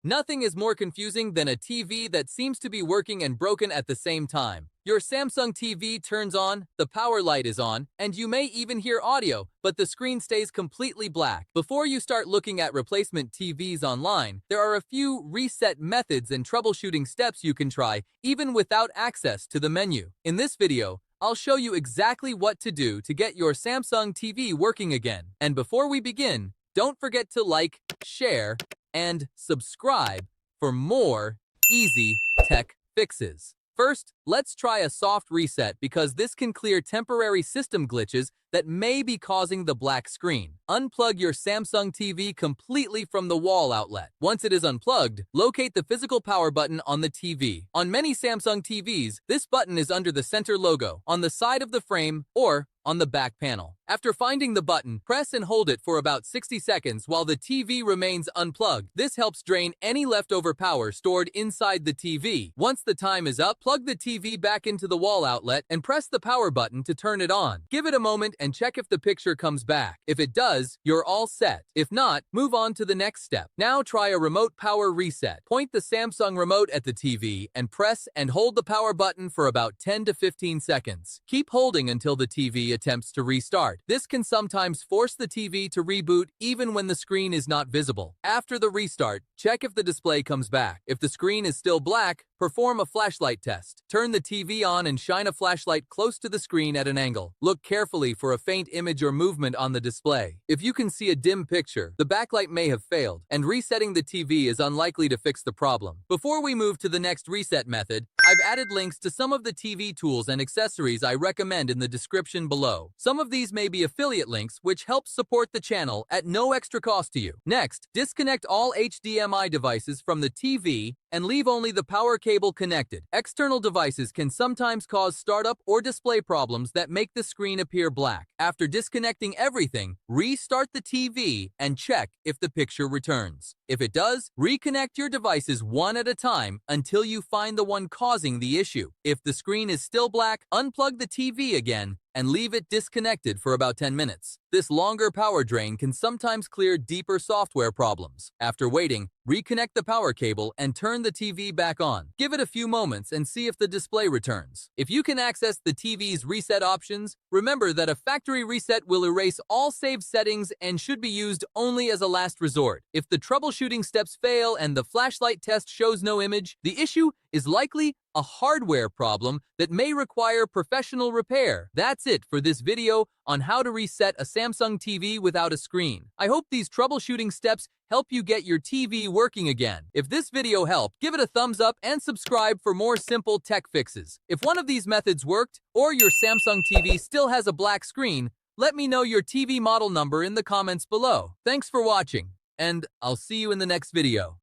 Nothing is more confusing than a TV that seems to be working and broken at the same time. Your Samsung TV turns on, the power light is on, and you may even hear audio, but the screen stays completely black. Before you start looking at replacement TVs online, there are a few reset methods and troubleshooting steps you can try, even without access to the menu. In this video, I'll show you exactly what to do to get your Samsung TV working again. And before we begin, don't forget to like, share, and subscribe for more easy tech fixes. First, let's try a soft reset because this can clear temporary system glitches that may be causing the black screen. Unplug your Samsung TV completely from the wall outlet. Once it is unplugged, locate the physical power button on the TV. On many Samsung TVs, this button is under the center logo, on the side of the frame, or on the back panel. After finding the button, press and hold it for about 60 seconds while the TV remains unplugged. This helps drain any leftover power stored inside the TV. Once the time is up, plug the TV back into the wall outlet and press the power button to turn it on. Give it a moment and check if the picture comes back. If it does, you're all set. If not, move on to the next step. Now try a remote power reset. Point the Samsung remote at the TV and press and hold the power button for about 10 to 15 seconds. Keep holding until the TV attempts to restart. This can sometimes force the TV to reboot even when the screen is not visible. After the restart, check if the display comes back. If the screen is still black, perform a flashlight test. Turn the TV on and shine a flashlight close to the screen at an angle. Look carefully for a faint image or movement on the display. If you can see a dim picture, the backlight may have failed, and resetting the TV is unlikely to fix the problem. Before we move to the next reset method, I've added links to some of the TV tools and accessories I recommend in the description below. Some of these may be affiliate links, which help support the channel at no extra cost to you. Next, disconnect all HDMI devices from the TV and leave only the power cable connected. External devices can sometimes cause startup or display problems that make the screen appear black. After disconnecting everything, restart the TV and check if the picture returns. If it does, reconnect your devices one at a time until you find the one causing the issue. If the screen is still black, unplug the TV again and leave it disconnected for about 10 minutes. This longer power drain can sometimes clear deeper software problems. After waiting, reconnect the power cable and turn the TV back on. Give it a few moments and see if the display returns. If you can access the TV's reset options, remember that a factory reset will erase all saved settings and should be used only as a last resort. If the troubleshooting steps fail and the flashlight test shows no image, the issue is likely a hardware problem that may require professional repair. That's it for this video on how to reset a Samsung TV without a screen. I hope these troubleshooting steps help you get your TV working again. If this video helped, give it a thumbs up and subscribe for more simple tech fixes. If one of these methods worked or your Samsung TV still has a black screen, let me know your TV model number in the comments below. Thanks for watching, and I'll see you in the next video.